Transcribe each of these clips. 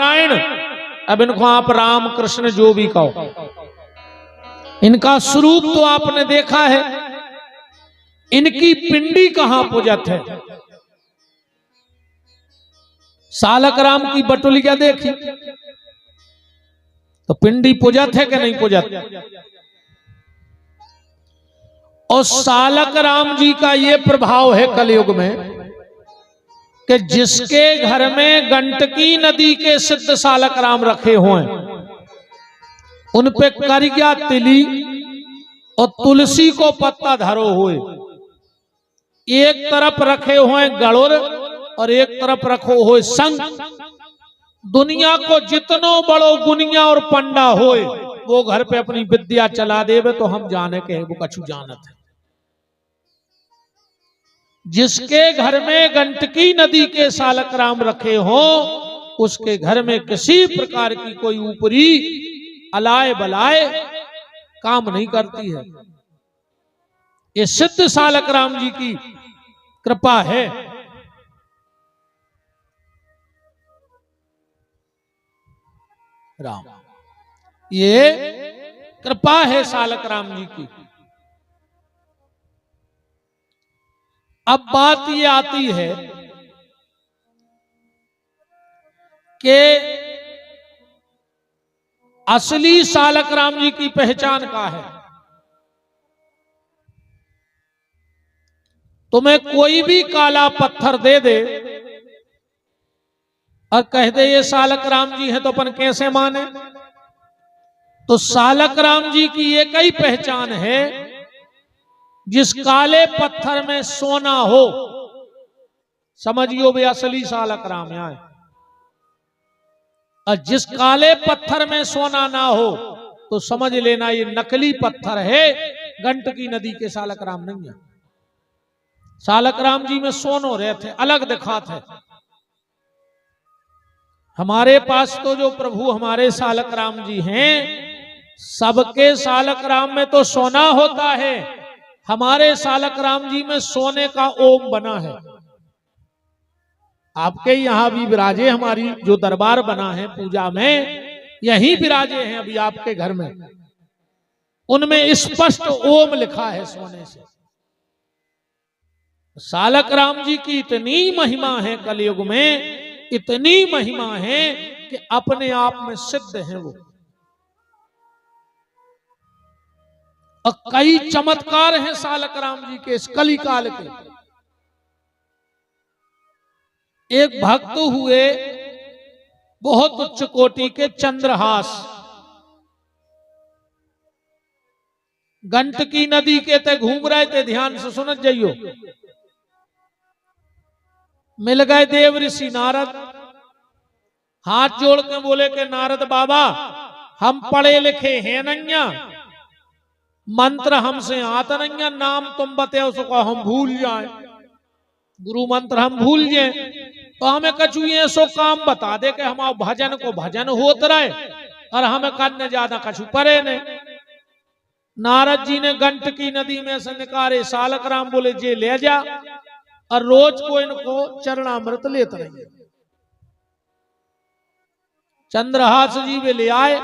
नारायण, अब इनको आप राम कृष्ण जो भी कहो, इनका स्वरूप तो आपने देखा है, इनकी पिंडी कहां पूजत है? सालक राम की बटुलिया देखी तो पिंडी पूजत है कि नहीं पूजत? और सालक राम जी का ये प्रभाव है कलयुग में कि जिसके घर में गंडकी नदी के सिद्ध सालक राम रखे हुए हैं, उन पे करिया तिली और तुलसी को पत्ता धरो हुए, एक तरफ रखे हुए गड़ुर और एक तरफ रखो हुए संग। दुनिया को जितनो बड़ो गुनिया और पंडा होए, वो घर पे अपनी विद्या चला देवे तो हम जाने के वो कछु जानत है। जिसके घर में गंडकी नदी के सालक राम रखे हो, उसके घर में किसी प्रकार की कोई ऊपरी अलाय बलाय काम नहीं करती है। ये सिद्ध सालक राम जी की कृपा है। राम, ये कृपा है सालक राम जी की। अब बात ये आती है कि असली सालक राम जी की पहचान क्या है? तुम्हें कोई भी काला पत्थर दे दे और कह दे ये सालक राम जी है, तो अपन कैसे माने? तो सालक राम जी की एक ही पहचान है, जिस काले पत्थर में सोना हो, समझियो वे असली सालक राम यहाँ है। और जिस काले पत्थर में सोना ना हो तो समझ लेना ये नकली पत्थर है, गंडकी नदी के सालक राम नहीं है। सालक राम जी में सोनो रहते, अलग दिखाते। हमारे पास तो जो प्रभु हमारे सालक राम जी हैं, सबके सालक राम में तो सोना होता है, हमारे सालक राम जी में सोने का ओम बना है। आपके यहां भी विराजे, हमारी जो दरबार बना है पूजा में, यही विराजे हैं अभी आपके घर में, उनमें स्पष्ट ओम लिखा है सोने से। सालक राम जी की इतनी महिमा है कलयुग में, इतनी महिमा है कि अपने आप में सिद्ध है वो। और कई चमत्कार हैं सालक राम जी के इस कली काल के। एक भक्त हुए बहुत उच्च कोटि के, चंद्रहास, गंडकी नदी के ते घूम रहे थे, ध्यान से सुन जाइयो। मिल गए देव ऋषि नारद, हाथ जोड़ के बोले कि नारद बाबा, हम पढ़े लिखे हैं नैया, मंत्र हमसे आता नहीं, नाम तुम बताओ उसको हम भूल जाए, गुरु मंत्र हम भूल जाए, तो हमें कछु ये सो काम बता दे कि हमारे भजन को भजन होत रहे और हमें करने ज्यादा कछु परे ने। नारद जी ने गंडकी नदी में से निकाले, सालक राम बोले जे ले जा और रोज को इनको चरणामृत लेते रहिए। चंद्रहास जी वे ले आए,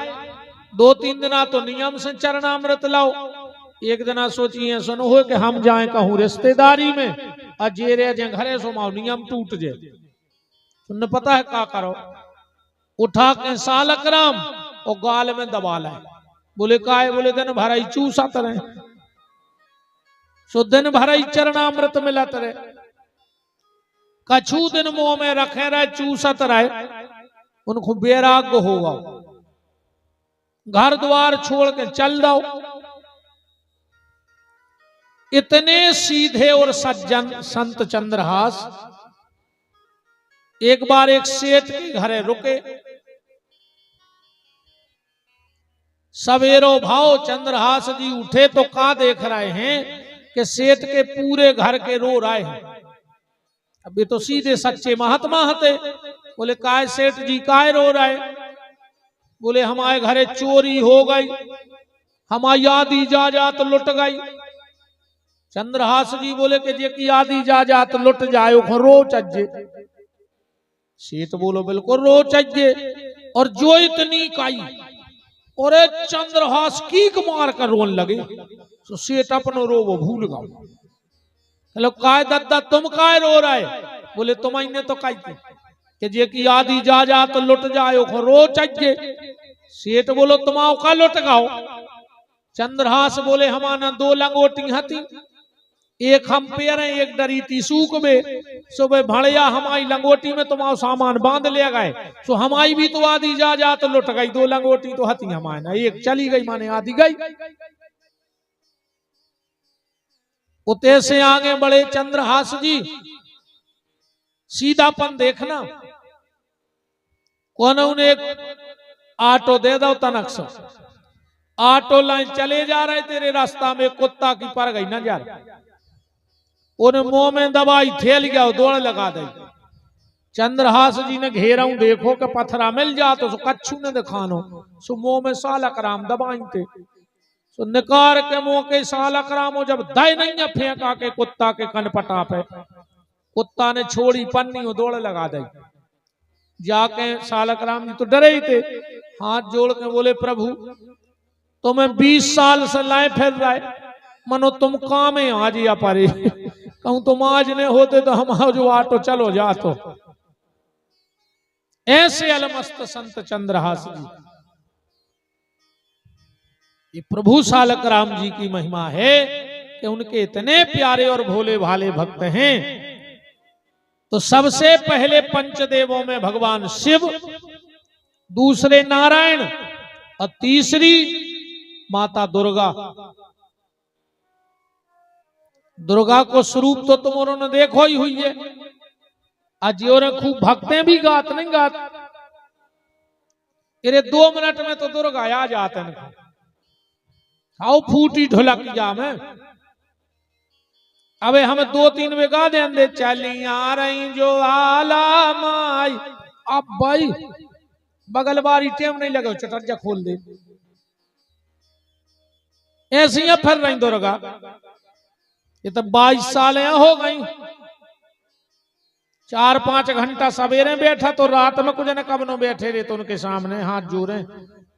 2-3 दिना तो नियम से चरणामृत लाओ। एक दिना सोचिए सुनो हो कि हम जाए कहूं रिश्तेदारी में और जे रे जे घरे सो माओ नियम टूट जाए, तुमने पता है क्या करो? उठा के सालक राम और गाल में दबा लाए। बोले काय? बोले दिन भर ही चूसत रहे, सो दिन भर ही चरणामृत मिलत रहे, कछु दिन मुंह में रखे रहे, चूसत रहे, उनको वैराग्य होगा, घर द्वार छोड़ के चल दो। इतने सीधे और सज्जन संत चंद्रहास एक बार एक सेठ के घरे रुके। सवेरो भाव चंद्रहास जी उठे तो का देख रहे हैं कि सेठ के पूरे घर के रो रहे हैं। अब ये तो सीधे सच्चे महात्मा हते। बोले काय सेठ जी काय रो रहे? बोले हमारे घरे चोरी हो गई, हमारी आधी जायदाद लुट गई। चंद्रहास जी बोले कि जे की आधी जायदाद लुट जाए रो चज्जे। सेठ बोलो बिल्कुल रो चज्जे। और जो इतनी काई और चंद्रहास कीक मार कर रोन लगे। तो सेठ अपनो रो वो भूल गया। हेलो काय दद्दा तुम काय रो रहे? बोले तुम इन्हें तो काई थे कि जे की आदि जा तो लुट जाओ रो चाहिए। सेठ बोलो तुमाओ का लुट गाओ? चंद्रहास बोले हमारा 2 लंगोटी हती, एक हम पेर एक डरी थी सूख में। सो भाई भड़िया हमारी लंगोटी में तुम्हारा सामान बांध ले गए। सो हमारी भी तो आधी जा तो लुट गई। 2 लंगोटी तो हती हमारे ना, एक चली गई माने आधी गई। उते से आगे बढ़े चंद्रहास जी। सीधापन देखना। कौन उन्हें एक ऑटो दे दो तनक से। ऑटो लाइन चले जा रहे, तेरे रास्ता में कुत्ता की पर गई ना जा रही, उन्हें मुंह में दवाई थेल गया, दौड़ लगा दे। चंद्रहास जी ने घेरा देखो कि पत्थरा मिल जा तो कच्छू ने दिखानो। सो मुंह में सालक राम दबाई थे। सो निकार के मुंह के सालक राम जब दय नहीं फेंका के कुत्ता के कनपटा पे, कुत्ता ने छोड़ी पन्नी और दौड़ लगा दे। जाके सालक राम जी तो डरे ही थे, हाथ जोड़ के बोले प्रभु तुम्हें 20 साल से लाए फिर रहे, मनो तुम काम है आज या पारे। कहूं तुम आज नहीं होते तो हम जो ऑटो चलो जा। तो ऐसे अलमस्त संत चंद्रहास जी। ये प्रभु सालक राम जी की महिमा है कि उनके इतने प्यारे और भोले भाले भक्त हैं। तो सबसे पहले पंचदेवों में भगवान शिव, दूसरे नारायण और तीसरी माता दुर्गा। दुर्गा को स्वरूप तो तुम ने देखो ही हुई है। अजियो ने खूब भक्तें भी गात नहीं गात। तेरे 2 मिनट में तो दुर्गा आ जाते हैं। आओ फूटी ढोलक जा में। अबे हमें 2-3 वे गा दे चली आ रही जो आला माई। अब भाई बगल बारी टेम नहीं लगे, चटर्जा खोल दे। ऐसी ही फिर रही दुर्गा। ये तो 22 साल हो गई। 4-5 घंटा सवेरे बैठा तो रात में कुछ न कब नो बैठे रहे तो उनके सामने हाथ जोड़े।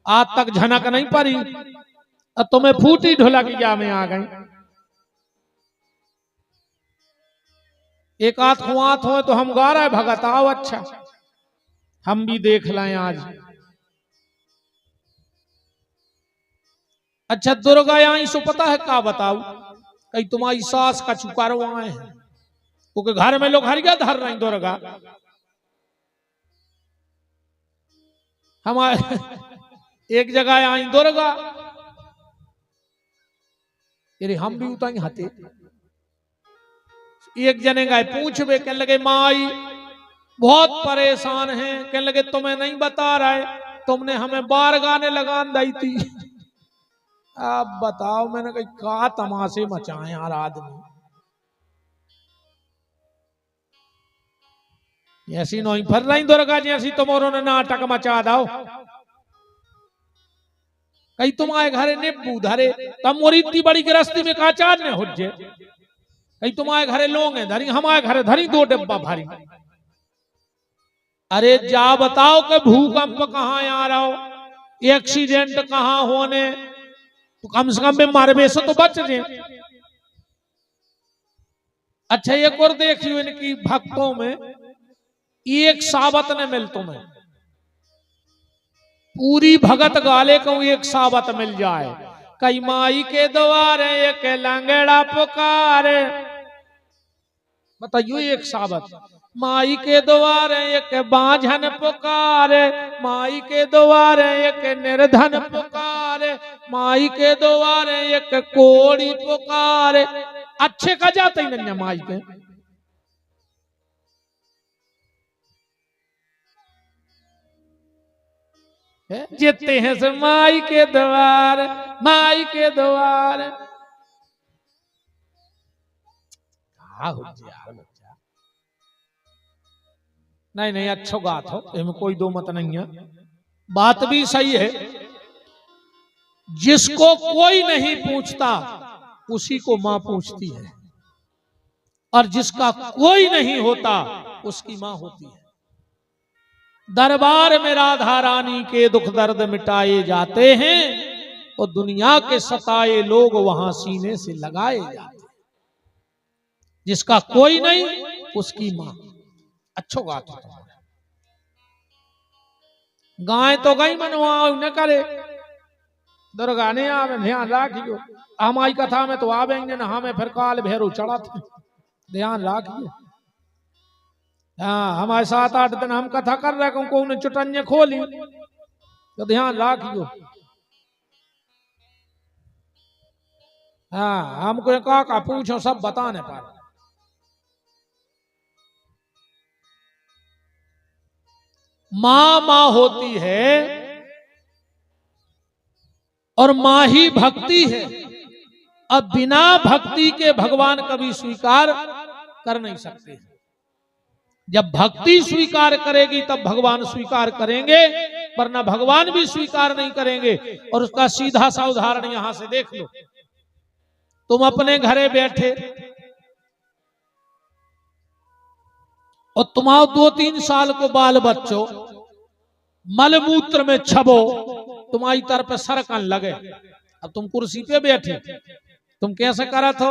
आज तक झनक नहीं पड़ी, अब तुम्हें फूटी ढोलक या में आ गई। एक आध खुआत हो तो हम गा रहे भगत आओ, अच्छा हम भी देख लाएं आज। अच्छा दुर्गा आई सो पता है क्या बताओ? कहीं तुम्हारी सास का चुकारो आए हैं, क्योंकि घर में लोग हरिया धर रहे दुर्गा। हमारे एक जगह आई दुर्गा, अरे हम भी उताई हते। एक जने गए पूछवे, कहने लगे माई बहुत परेशान हैं। कहने लगे तुम्हें नहीं बता रहे, तुमने हमें 12 गाने लगान दी थी। अब बताओ मैंने कही का तमाशे मचाए यार आदमी। ऐसी नहीं फिर रही दुर्गा जी, ऐसी तुम्हारों ने नाटक मचा दो। कहीं तुम्हारे घरे निब्बू धरे तम मोरी इतनी बड़ी गृहस्थी में काचार ने हुज्जे। कहीं तुम्हारे घरे लोग हैं धरी, हमारे घरे धरी 2 डिब्बा भारी। अरे जा बताओ कि भूकंप कहाँ आ रहा हो, एक्सीडेंट कहाँ होने, तो कम से कम में मारबे से तो बच जाए। अच्छा एक और देखियो इनकी भक्तों में एक सावत ने मिल तुम्हें, पूरी भगत गाले को एक सावत मिल जाए। कई माई के द्वारे एक लंगड़ा पुकारे, बताइयो एक सावत। माई के द्वारे एक बांझन पुकारे, माई के द्वारे एक निर्धन पुकारे, माई के द्वारे एक कोड़ी पुकारे। अच्छे का जाते ही नहीं माई के। जीते हैं से माई के द्वार, माई के द्वार। नहीं नहीं अच्छो बात हो, इसमें कोई दो मत नहीं है, बात भी सही है। जिसको कोई नहीं पूछता उसी को मां पूछती है, और जिसका कोई नहीं होता उसकी मां होती है। दरबार में राधा रानी के दुख दर्द मिटाए जाते हैं और दुनिया के सताए लोग वहां सीने से लगाए जाते हैं। जिसका कोई नहीं उसकी मां। अच्छो बात है। गाय तो गई मनवा न करे दुर्गा ने आवे ध्यान राखियो। हमारी कथा में तो आवेंगे ना, हमें फिर काल भैरव चढ़ा थे, ध्यान राखियो। हाँ, हमारे 7-8 दिन हम कथा कर रहे हैं, उन्हें चुटन्य खोली तो ध्यान राखियो। हाँ, हमको का पूछो सब बताने पर। मां मां होती है और मां ही भक्ति है। अब बिना भक्ति के भगवान कभी स्वीकार कर नहीं सकते। जब भक्ति स्वीकार करेगी तब भगवान स्वीकार करेंगे, वरना भगवान भी स्वीकार नहीं करेंगे। और उसका सीधा सा उदाहरण यहां से देख लो। तुम अपने घरे बैठे और तुम्हारे 2-3 साल को बाल बच्चों मलमूत्र में छबो, तुम्हारी तरफ सरकन लगे। अब तुम कुर्सी पे बैठे, तुम कैसे करत हो?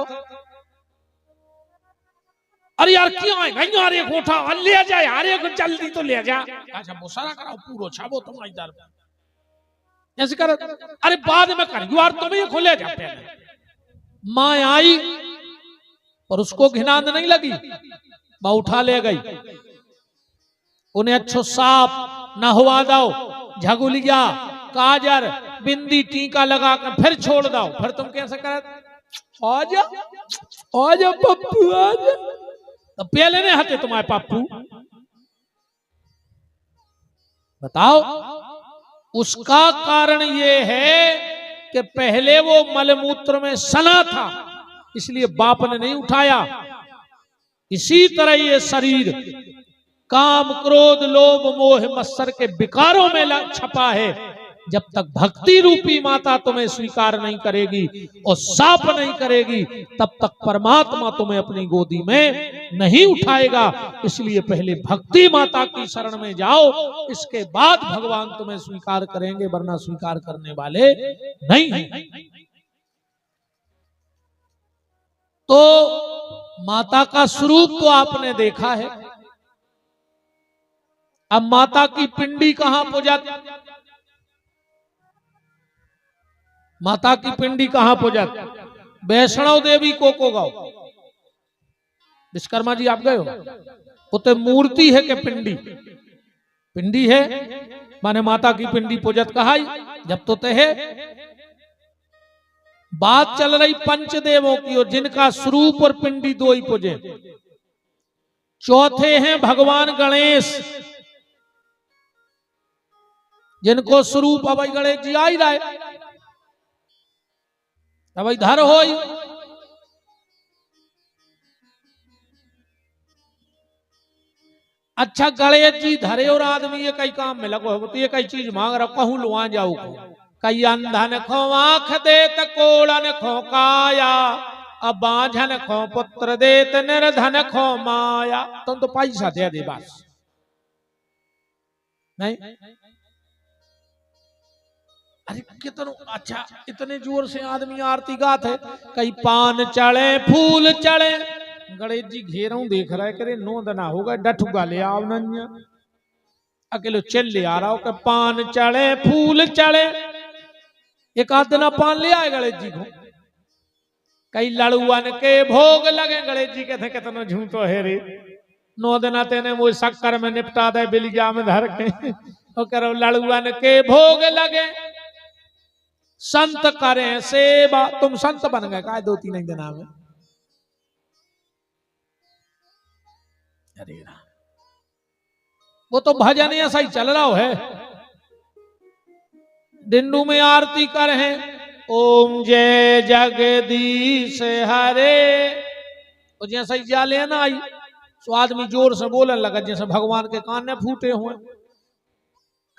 अरे यार क्यों है यार, एक उठा ले जा यार, एक जल्दी तो ले जा। अच्छा वो सारा कराओ पूरा छबो तुम्हारी तरफ ऐसे कर। अरे बाद में कर यार, तुम्हें खोले जा पहले। मां आई और उसको घिनान नहीं लगी, मां उठा ले गई। उन्हें अच्छो साफ नहवा दो, झगुलिया काजर बिंदी टीका लगा कर फिर छोड़ दो। फिर तुम कैसे कर? आजा आजा पप्पू आजा। तो पहले नहीं हते तुम्हारे पप्पू? बताओ। उसका कारण ये है कि पहले वो मलमूत्र में सना था, इसलिए बाप ने नहीं उठाया। इसी तरह ये शरीर काम क्रोध लोभ मोह मत्सर के विकारों में छपा है। जब तक भक्ति रूपी माता तुम्हें स्वीकार नहीं करेगी और साफ नहीं करेगी, तब तक परमात्मा तुम्हें अपनी गोदी में नहीं उठाएगा। इसलिए पहले भक्ति माता की शरण में जाओ, इसके बाद भगवान तुम्हें स्वीकार करेंगे, वरना स्वीकार करने वाले नहीं हैं। तो माता का स्वरूप तो आपने देखा है। अब माता की पिंडी कहां पूजा? माता की पिंडी कहां पूजा? वैष्णव देवी को गाओ। विश्वकर्मा जी आप गए हो? उते मूर्ति है कि पिंडी? पिंडी है, माने माता की पिंडी पूजत कहा। जब तो ते है बात चल रही पंचदेवों की, और जिनका स्वरूप और पिंडी दो ही पूजे। चौथे हैं भगवान गणेश, जिनको स्वरूप अब गणेश जी आ ही रहा है। अब इधर हो अच्छा गणेश जी धरे और आदमी ये कई काम में लगो हो, तो ये कई चीज मांग रहा कहूं लुआ जाऊ। कई अंधन खो आंख देत कोड़न खो काया, अब बांझन खो पुत्र देत निर्धन खो माया। तुम तो पैसा दे दे बस। नहीं अरे कितनो अच्छा, इतने जोर से आदमी आरती गात है। कई पान चढ़े फूल चढ़े, गणेश जी घेरों देख रहा है, करे नो दना होगा डठुगा ले आओ नन्या। अकेले चल ले आ रहा हो कि पान चढ़े फूल चढ़े, एक आध दिन पान ले आए गणेश जी को। कई लड़ुअन के भोग लगे, गणेश जी कहते कितना झूठो है रे। 9 दिन तेने मुझे शक्कर में निपटा दे बिलिया में धर के, और करो लड़ुअन के भोग लगे। संत करें सेवा, तुम संत बन गए का 2-3 दिन में। अरे वो तो भजन ऐसा ही चल रहा है। डिंडू में आरती कर हैं, ओम जय जगदीश हरे। तो जैसा ही जा लेना आई तो आदमी जोर से बोलने लगा जैसे भगवान के कान में फूटे हुए।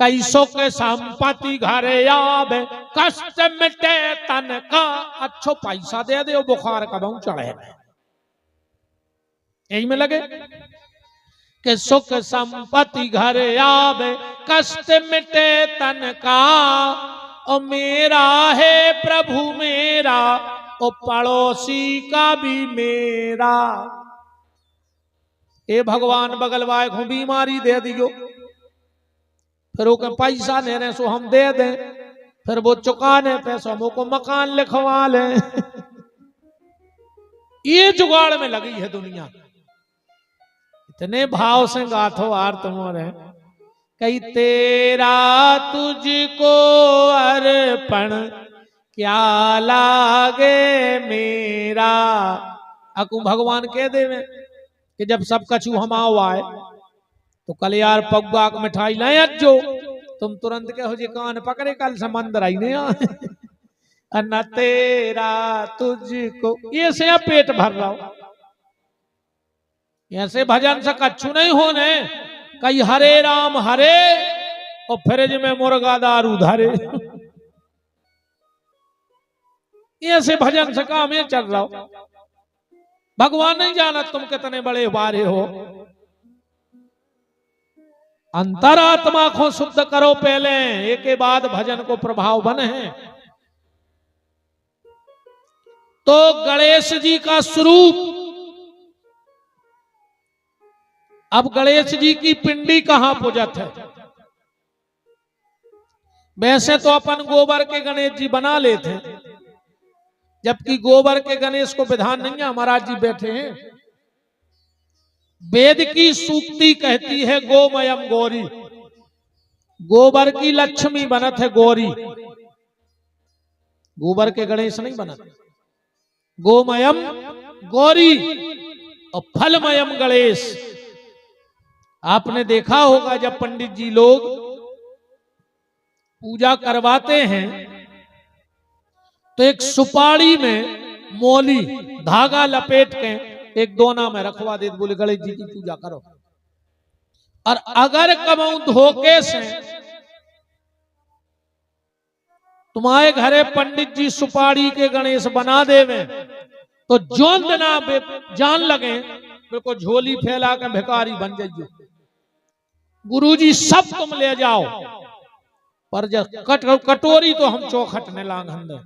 कैसो के संपत्ति घरे आवे, कष्ट मिटे तन का। अच्छो पैसा दे दे, बुखार का बहु चढ़े। यही में लगे कि सुख संपत्ति घर आवे, कष्ट मिटे तन का। ओ मेरा है प्रभु मेरा, ओ पड़ोसी का भी मेरा। ए भगवान बगल वाले को बीमारी दे दियो, फिर वो पैसा दे रहे सो हम दे दें, फिर वो चुकाने पैसा को मकान लिखवा ले। ये जुगाड़ में लगी है दुनिया। इतने भाव से गाथो आर्त मोरे, कई तेरा तुझको अर्पण क्या लागे मेरा। अकु भगवान कह देवे कि जब सब कछु हम आओ आए तो कल यार पग्गा की मिठाई लाए अज्जो, तुम तुरंत कहो जी कान पकड़े कल से मंदिर आई नहीं। न तेरा तुझको, ये से पेट भर रहा हो, ऐसे भजन से कछु नहीं होने। कई हरे राम हरे और फ्रिज में मुर्गा दारू धरे, ऐसे भजन से काम ये चल रहा हो। भगवान नहीं जाना तुम कितने बड़े बारे हो। अंतरात्मा को शुद्ध करो पहले, एक के बाद भजन को प्रभाव बने हैं। तो गणेश जी का स्वरूप, अब गणेश जी की पिंडी कहां पूजत है। वैसे तो अपन गोबर के गणेश जी बना लेते, जबकि गोबर के गणेश को विधान नहीं है। महाराज जी बैठे हैं, वेद की सूक्ति कहती है गोमयम गौरी, गोबर की लक्ष्मी बनत है गौरी, गोबर के गणेश नहीं बनत। गोमयम गौरी और फलमयम गणेश। आपने देखा होगा जब पंडित जी लोग पूजा करवाते हैं तो एक सुपारी में मोली धागा लपेट के एक दोना में रखवा देते, बोले गणेश जी की पूजा करो। और अगर कबू धोखे से तुम्हारे घरे पंडित जी सुपारी के गणेश बना देवे तो जोंद ना जान लगे, बिल्कुल झोली फैला के भिखारी बन जाइए। गुरुजी सब तुम ले जाओ, पर जब कटोरी तो हम चौखट ने लांघन दे।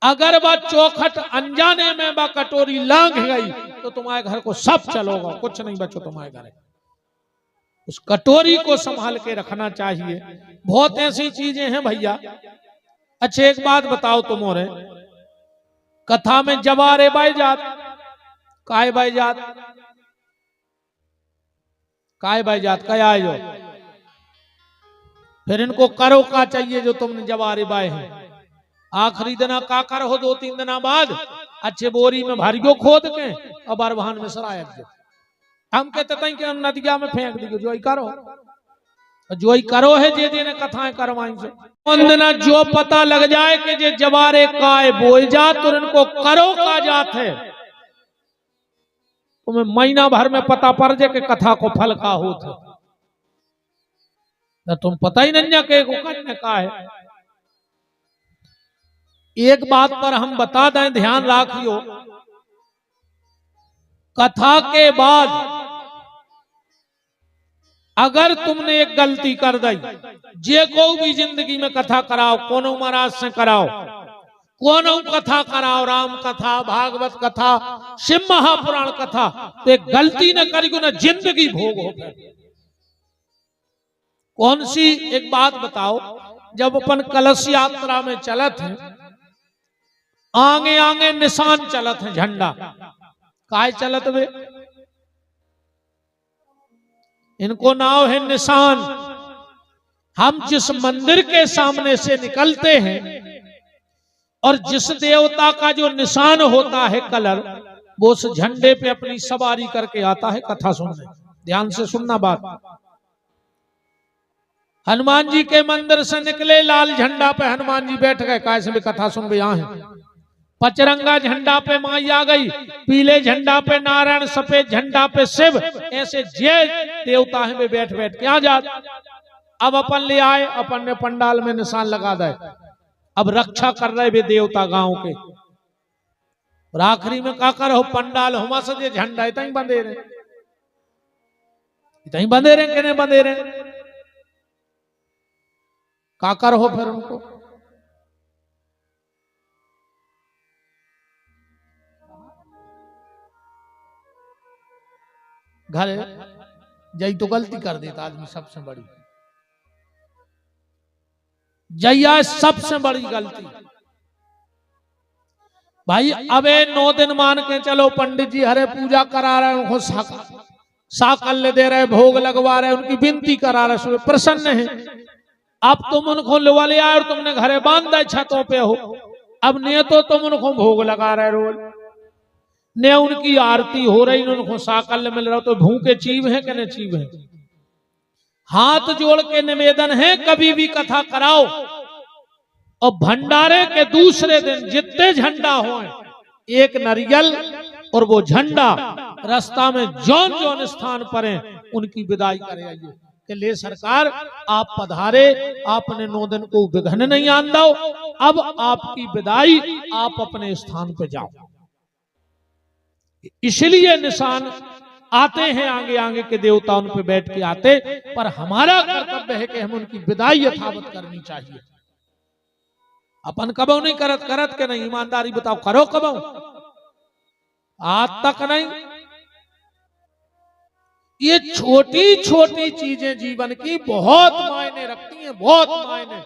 अगर वह चौखट अनजाने में वह कटोरी लांघ गई तो तुम्हारे घर को सब चलोगा, कुछ नहीं बचो तुम्हारे घर। उस कटोरी को संभाल के रखना चाहिए। बहुत ऐसी चीजें हैं भैया। अच्छा एक बात बताओ तुम, और कथा में जवारे बाई जात, काय बाई जात, काय बाई जात क्या आए जो, फिर इनको करो का चाहिए जो तुमने जवारे बाए हैं। आखिरी दिना का कर हो, 2-3 दिना बाद अच्छे बोरी में भरियो खोद के और बरभान में सराय दो। हम कहते थे कि हम नदिया में फेंक दी, जो ही करो, जो ही करो है जे जे ने कथाएं करवाई से। उन दिना जो पता लग जाए कि जे जवारे काय बोल जात तो इनको करो का जात है, तुम्हें महीना भर में पता पड़ जाए कि कथा को फल का होता, तो तुम पता ही नहीं के को का है। एक बात पर हम बता दें, ध्यान रखियो, कथा के बाद अगर तुमने एक गलती कर दी, जे को भी जिंदगी में कथा कराओ, कोनो महाराज से कराओ, कोनो कथा कराओ, राम कथा, भागवत कथा, शिव महापुराण कथा, तो एक गलती न करी ना जिंदगी भोग हो गई। कौन सी एक बात बताओ, जब अपन कलश यात्रा में चलत हैं, आगे आगे निशान चलत है, झंडा काय चलत वे, इनको नाव है निशान। हम जिस मंदिर के सामने से निकलते हैं और जिस देवता का जो निशान होता है कलर, वो उस झंडे पे अपनी सवारी करके आता है कथा सुनने। ध्यान से सुनना बात। हनुमान जी के मंदिर से निकले, लाल झंडा पे हनुमान जी बैठ गए, कैसे भी कथा सुन भी यहाँ है। पचरंगा झंडा पे माई आ गई, पीले झंडा पे नारायण, सफेद झंडा पे शिव, ऐसे जे देवता है वे बैठ बैठ के आ जात। अब अपन ले आए, अपन ने पंडाल में निशान लगा दे, अब रक्षा कर रहे वे देवता गांव के। और आखिरी में का कर हो, पंडाल हुआ सजे झंडा इतना ही बंधे रहे। इतनी बंधे रहे कि नहीं बंधे रहे, का कर हो फिर उनको। घर जई तो गलती कर देता आदमी सबसे बड़ी, जैया सबसे बड़ी गलती। भाई अबे 9 दिन मान के चलो, पंडित जी हरे पूजा करा रहे, उनको साकल्य दे रहे, भोग लगवा रहे, उनकी विनती करा रहे, प्रसन्न है। अब तुम उनको लुवा ले आए और तुमने घरे बांध दे, छतों पे हो। अब ने तो तुम उनको भोग लगा रहे रोज, ने उनकी आरती हो रही, उनको साकल्य मिल रहा, तो भूखे चीव है कि नहीं चीव है। हाथ जोड़ के निवेदन है, कभी भी कथा कराओ और भंडारे के दूसरे दिन जितने झंडा हो, एक नारियल और वो झंडा रास्ता में जौन जौन स्थान पर है उनकी विदाई करे आइए कि ले सरकार आप पधारे, आपने 9 दिन को विघ्न नहीं आन दो, अब आपकी विदाई, आप अपने स्थान पे जाओ। इसलिए निशान आते हैं आगे आगे के देवता उन पे बैठ के आते, पर हमारा कर्तव्य है कि हम उनकी विदाई यथावत करनी चाहिए। अपन कबो नहीं करत, करत के नहीं, ईमानदारी बताओ, करो कबो? आज तक नहीं। ये छोटी छोटी चीजें जीवन की बहुत मायने रखती हैं, बहुत मायने।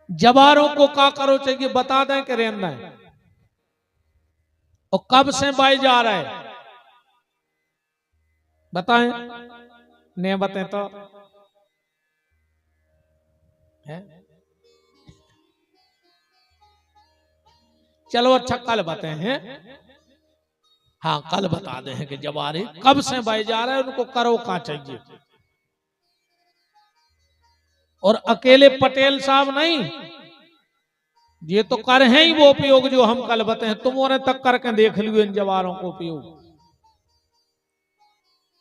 जवारों को का करो चाहिए बता दें कि रहना है, और कब से बाई जा रहा है बताएं, नहीं बताएं तो है? चलो अच्छा कल बताए हैं, हाँ कल बता दे हैं कि जवारे कब से बाई जा रहा है, उनको करो का चाहिए। और अकेले पटेल साहब नहीं, ये तो कर हैं ही वो उपयोग जो हम कल बताए हैं, तुमने तक करके देख लियो इन जवारों को उपयोग।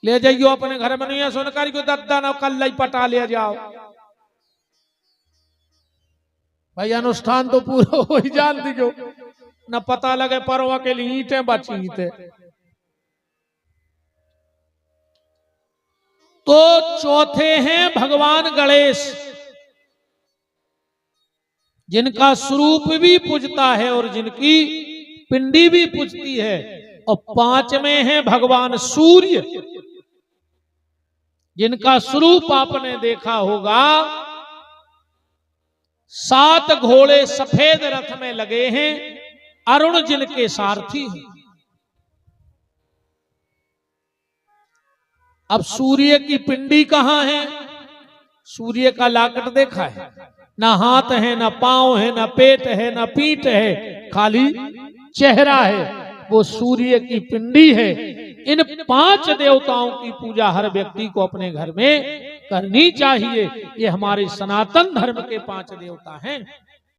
ले जाइयो अपने घर में, नहीं सोनकारी को दद्दा ना कल लाई पटा ले जाओ भाई, अनुष्ठान तो पूरा हो ही जान दीजो, न पता लगे परवा के लिए ईंटें बची थे। तो चौथे हैं भगवान गणेश, जिनका स्वरूप भी पूजता है और जिनकी पिंडी भी पूजती है। और 5वें हैं भगवान सूर्य, जिनका स्वरूप आपने देखा होगा, 7 घोड़े सफेद रथ में लगे हैं, अरुण जिनके सारथी हैं। अब सूर्य की पिंडी कहां है? सूर्य का लाकट देखा है? ना हाथ है, ना पांव है, ना पेट है, ना पीठ है, खाली चेहरा है, वो सूर्य की पिंडी है। इन 5 देवताओं की पूजा हर व्यक्ति को अपने घर में करनी चाहिए। ये हमारे सनातन धर्म के 5 देवता हैं।